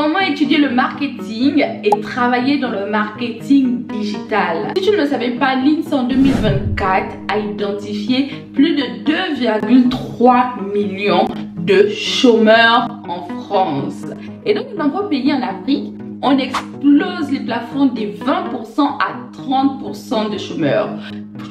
Comment étudier le marketing et travailler dans le marketing digital? Si tu ne le savais pas, l'INSEE en 2024 a identifié plus de 2,3 millions de chômeurs en France. Et dans de nombreux pays en Afrique, on explose les plafonds des 20% à 30% de chômeurs.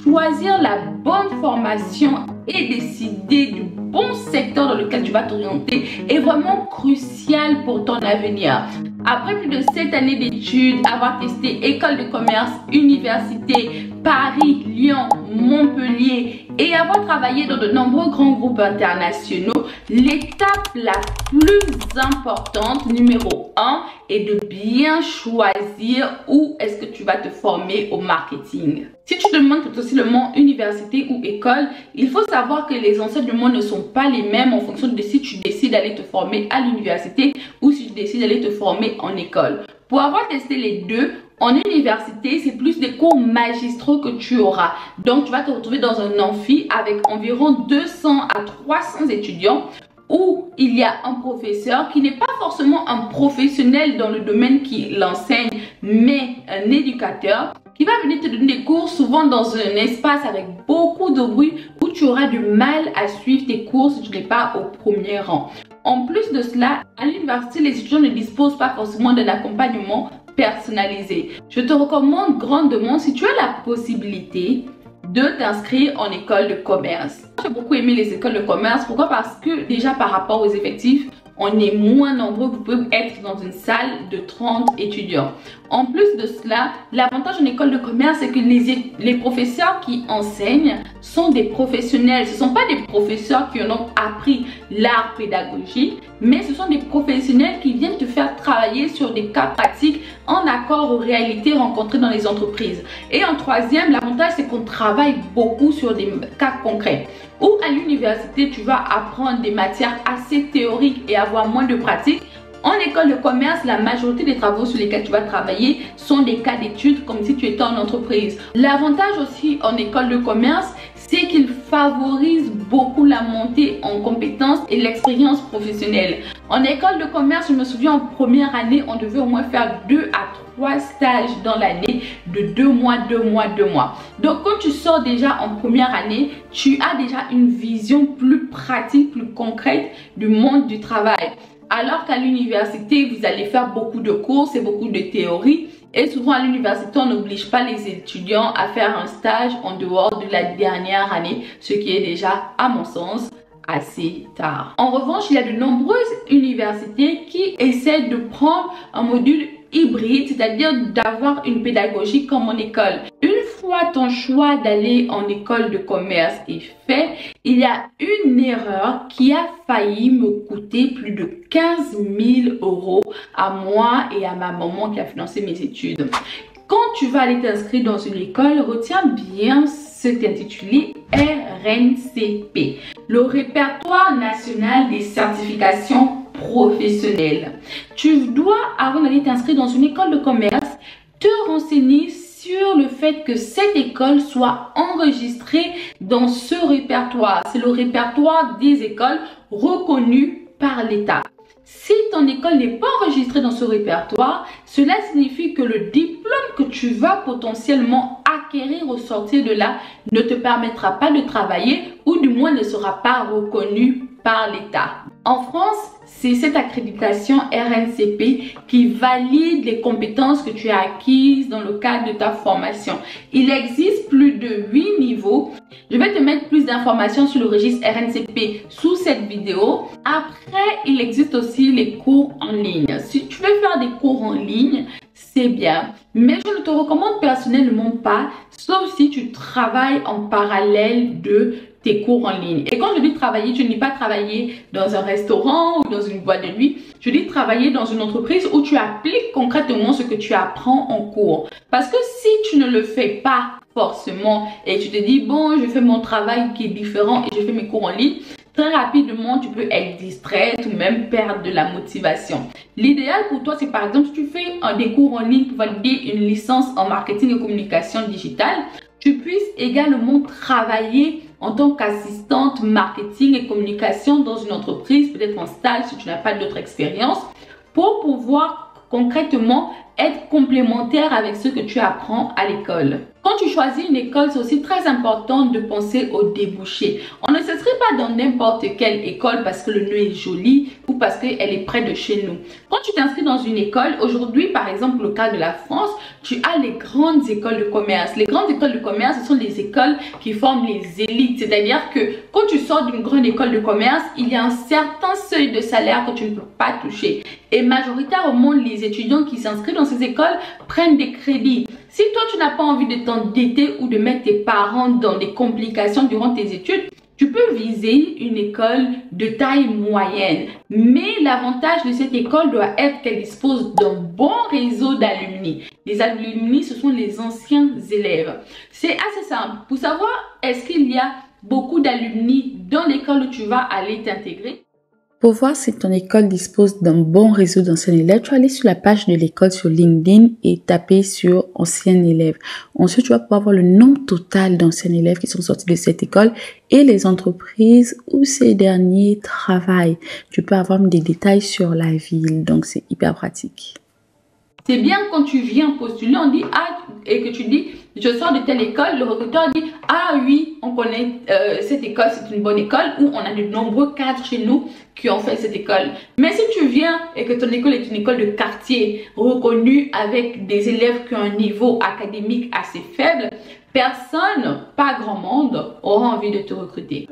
Choisir la bonne formation et décider du bon secteur dans lequel tu vas t'orienter est vraiment crucial pour ton avenir. Après plus de 7 années d'études, avoir testé école de commerce, université, Paris, Lyon, Montpellier et avoir travaillé dans de nombreux grands groupes internationaux, l'étape la plus importante, numéro 1, est de bien choisir où est-ce que tu vas te former au marketing. Si tu te demandes potentiellement université ou école, il faut savoir que les enseignements ne sont pas les mêmes en fonction de si tu décides d'aller te former à l'université ou si tu décides d'aller te former en école. Pour avoir testé les deux, en université, c'est plus des cours magistraux que tu auras. Donc, tu vas te retrouver dans un amphi avec environ 200 à 300 étudiants où il y a un professeur qui n'est pas forcément un professionnel dans le domaine qu'il enseigne, mais un éducateur qui va venir te donner des cours souvent dans un espace avec beaucoup de bruit où tu auras du mal à suivre tes cours si tu n'es pas au premier rang. En plus de cela, à l'université, les étudiants ne disposent pas forcément d'un accompagnement personnalisé. Je te recommande grandement, si tu as la possibilité, de t'inscrire en école de commerce. J'ai beaucoup aimé les écoles de commerce. Pourquoi? Parce que déjà par rapport aux effectifs, on est moins nombreux. Vous pouvez être dans une salle de 30 étudiants. En plus de cela, l'avantage en école de commerce, c'est que les professeurs qui enseignent sont des professionnels. Ce ne sont pas des professeurs qui en ont appris l'art pédagogique, mais ce sont des professionnels qui viennent te faire travailler sur des cas pratiques en accord aux réalités rencontrées dans les entreprises. Et en troisième, l'avantage, c'est qu'on travaille beaucoup sur des cas concrets. Ou à l'université, tu vas apprendre des matières assez théoriques et avoir moins de pratique. En école de commerce, la majorité des travaux sur lesquels tu vas travailler sont des cas d'études comme si tu étais en entreprise. L'avantage aussi en école de commerce, c'est qu'il favorise beaucoup la montée en compétences et l'expérience professionnelle. En école de commerce, je me souviens en première année, on devait au moins faire 2 à 3 stages dans l'année de 2 mois. Donc quand tu sors déjà en première année, tu as déjà une vision plus pratique, plus concrète du monde du travail. Alors qu'à l'université, vous allez faire beaucoup de cours, c'est beaucoup de théorie. Et souvent à l'université, on n'oblige pas les étudiants à faire un stage en dehors de la dernière année, ce qui est déjà, à mon sens, assez tard. En revanche, il y a de nombreuses universités qui essaient de prendre un module hybride, c'est-à-dire d'avoir une pédagogie comme en école. Une fois ton choix d'aller en école de commerce est fait, il y a une erreur qui a failli me coûter plus de 15 000 € à moi et à ma maman qui a financé mes études. Quand tu vas aller t'inscrire dans une école, retiens bien ce qui est intitulé RNCP, le répertoire national des certifications professionnelles. Tu dois, avant d'aller t'inscrire dans une école de commerce, te renseigner sur le fait que cette école soit enregistrée dans ce répertoire. C'est le répertoire des écoles reconnues par l'État. Si ton école n'est pas enregistrée dans ce répertoire, cela signifie que le diplôme que tu vas potentiellement acquérir au sortir de là ne te permettra pas de travailler ou du moins ne sera pas reconnu par l'État. En France, c'est cette accréditation RNCP qui valide les compétences que tu as acquises dans le cadre de ta formation. Il existe plus de 8 niveaux. Je vais te mettre plus d'informations sur le registre RNCP sous cette vidéo. Après, il existe aussi les cours en ligne. Si tu veux faire des cours en ligne, c'est bien. Mais je ne te recommande personnellement pas, sauf si tu travailles en parallèle de tes cours en ligne. Et quand je dis travailler, je ne dis pas travailler dans un restaurant ou dans une boîte de nuit. Je dis travailler dans une entreprise où tu appliques concrètement ce que tu apprends en cours. Parce que si tu ne le fais pas forcément et tu te dis bon, je fais mon travail qui est différent et je fais mes cours en ligne, très rapidement, tu peux être distraite ou même perdre de la motivation. L'idéal pour toi, c'est par exemple, si tu fais des cours en ligne pour valider une licence en marketing et communication digitale, tu puisses également travailler en tant qu'assistante marketing et communication dans une entreprise, peut-être en stage si tu n'as pas d'autre expérience, pour pouvoir concrètement être complémentaire avec ce que tu apprends à l'école. Quand tu choisis une école, c'est aussi très important de penser aux débouchés. On ne s'inscrit pas dans n'importe quelle école parce que le nom est joli ou parce qu'elle est près de chez nous. Quand tu t'inscris dans une école, aujourd'hui par exemple le cas de la France, tu as les grandes écoles de commerce. Les grandes écoles de commerce, ce sont les écoles qui forment les élites. C'est-à-dire que quand tu sors d'une grande école de commerce, il y a un certain seuil de salaire que tu ne peux pas toucher. Et majoritairement, les étudiants qui s'inscrivent dans ces écoles prennent des crédits. Si toi, tu n'as pas envie de t'endetter ou de mettre tes parents dans des complications durant tes études, tu peux viser une école de taille moyenne. Mais l'avantage de cette école doit être qu'elle dispose d'un bon réseau d'alumni. Les alumni, ce sont les anciens élèves. C'est assez simple. Pour savoir, est-ce qu'il y a beaucoup d'alumni dans l'école où tu vas aller t'intégrer? Pour voir si ton école dispose d'un bon réseau d'anciens élèves, tu vas aller sur la page de l'école sur LinkedIn et taper sur anciens élèves. Ensuite, tu vas pouvoir voir le nombre total d'anciens élèves qui sont sortis de cette école et les entreprises où ces derniers travaillent. Tu peux avoir des détails sur la ville, donc c'est hyper pratique. C'est bien quand tu viens postuler, on dit ah, et que tu dis je sors de telle école, le recruteur dit ah oui, on connaît cette école, c'est une bonne école, ou on a de nombreux cadres chez nous qui ont fait cette école. Mais si tu viens et que ton école est une école de quartier reconnue avec des élèves qui ont un niveau académique assez faible, personne, pas grand monde, aura envie de te recruter.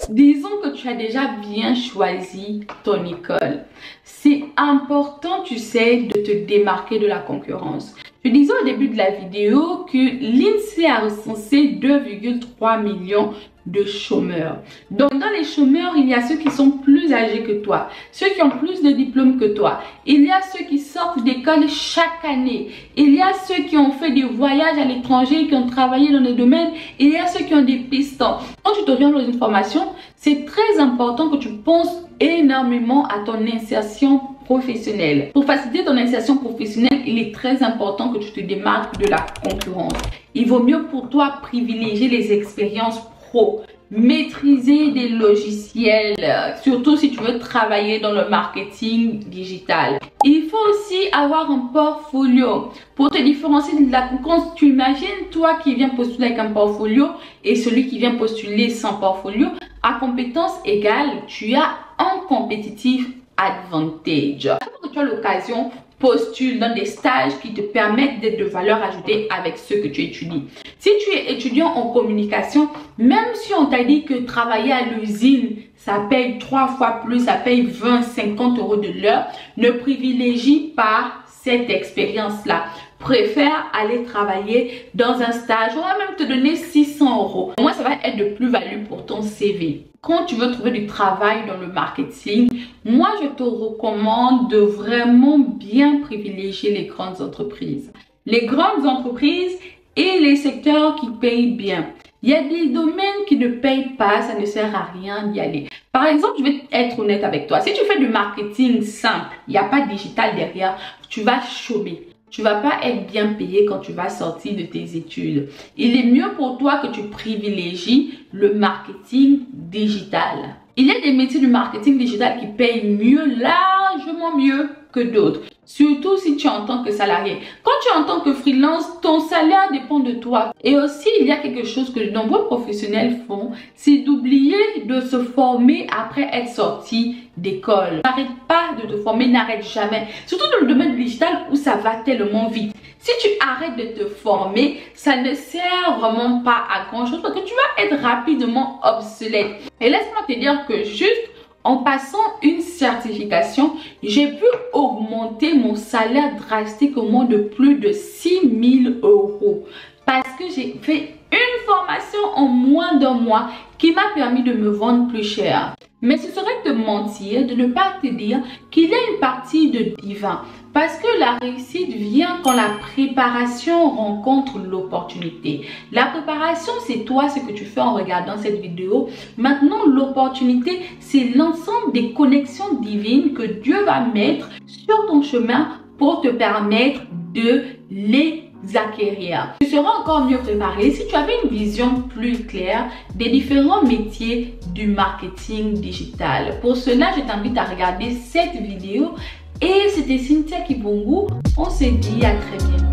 Disons que tu as déjà bien choisi ton école. C'est important, tu sais, de te démarquer de la concurrence. Je disais au début de la vidéo que l'INSEE a recensé 2,3 millions de chômeurs. Donc dans les chômeurs, il y a ceux qui sont plus âgés que toi, ceux qui ont plus de diplômes que toi. Il y a ceux qui sortent d'école chaque année. Il y a ceux qui ont fait des voyages à l'étranger, qui ont travaillé dans des domaines. Il y a ceux qui ont des pistons. Quand tu t'orientes dans une formation, c'est très important que tu penses énormément à ton insertion professionnelle. Pour faciliter ton insertion professionnelle, il est très important que tu te démarques de la concurrence. Il vaut mieux pour toi privilégier les expériences pro, maîtriser des logiciels, surtout si tu veux travailler dans le marketing digital. Il faut aussi avoir un portfolio pour te différencier de la concurrence. Tu imagines toi qui viens postuler avec un portfolio et celui qui vient postuler sans portfolio, à compétence égale, tu as un competitive advantage. Quand tu as l'occasion, postule dans des stages qui te permettent d'être de valeur ajoutée avec ce que tu étudies. Si tu es étudiant en communication, même si on t'a dit que travailler à l'usine, ça paye 3 fois plus, ça paye 20-50 euros de l'heure, ne privilégie pas cette expérience-là. Préfère aller travailler dans un stage. On va même te donner 600 euros. Moi, ça va être de plus-value pour ton CV. Quand tu veux trouver du travail dans le marketing, moi, je te recommande de vraiment bien privilégier les grandes entreprises. Les grandes entreprises et les secteurs qui payent bien. Il y a des domaines qui ne payent pas, ça ne sert à rien d'y aller. Par exemple, je vais être honnête avec toi. Si tu fais du marketing simple, il n'y a pas de digital derrière, tu vas chômer. Tu vas pas être bien payé quand tu vas sortir de tes études. Il est mieux pour toi que tu privilégies le marketing digital. Il y a des métiers du marketing digital qui payent mieux, largement mieux que d'autres. Surtout si tu es en tant que salarié. Quand tu es en tant que freelance, ton salaire dépend de toi. Et aussi, il y a quelque chose que de nombreux professionnels font, c'est d'oublier de se former après être sorti d'école. N'arrête pas de te former, n'arrête jamais. Surtout dans le domaine digital où ça va tellement vite. Si tu arrêtes de te former, ça ne sert vraiment pas à grand chose parce que tu vas être rapidement obsolète. Et laisse-moi te dire que juste en passant une certification, j'ai pu augmenter mon salaire drastiquement de plus de 6 000 euros parce que j'ai fait une formation en moins d'un mois qui m'a permis de me vendre plus cher. Mais ce serait te mentir de ne pas te dire qu'il y a une partie de divin. Parce que la réussite vient quand la préparation rencontre l'opportunité. La préparation, c'est toi, ce que tu fais en regardant cette vidéo. Maintenant, l'opportunité, c'est l'ensemble des connexions divines que Dieu va mettre sur ton chemin pour te permettre de les acquérir. Tu seras encore mieux préparé si tu avais une vision plus claire des différents métiers du marketing digital. Pour cela, je t'invite à regarder cette vidéo et c'était Cynthia Kibongu. On se dit à très bientôt.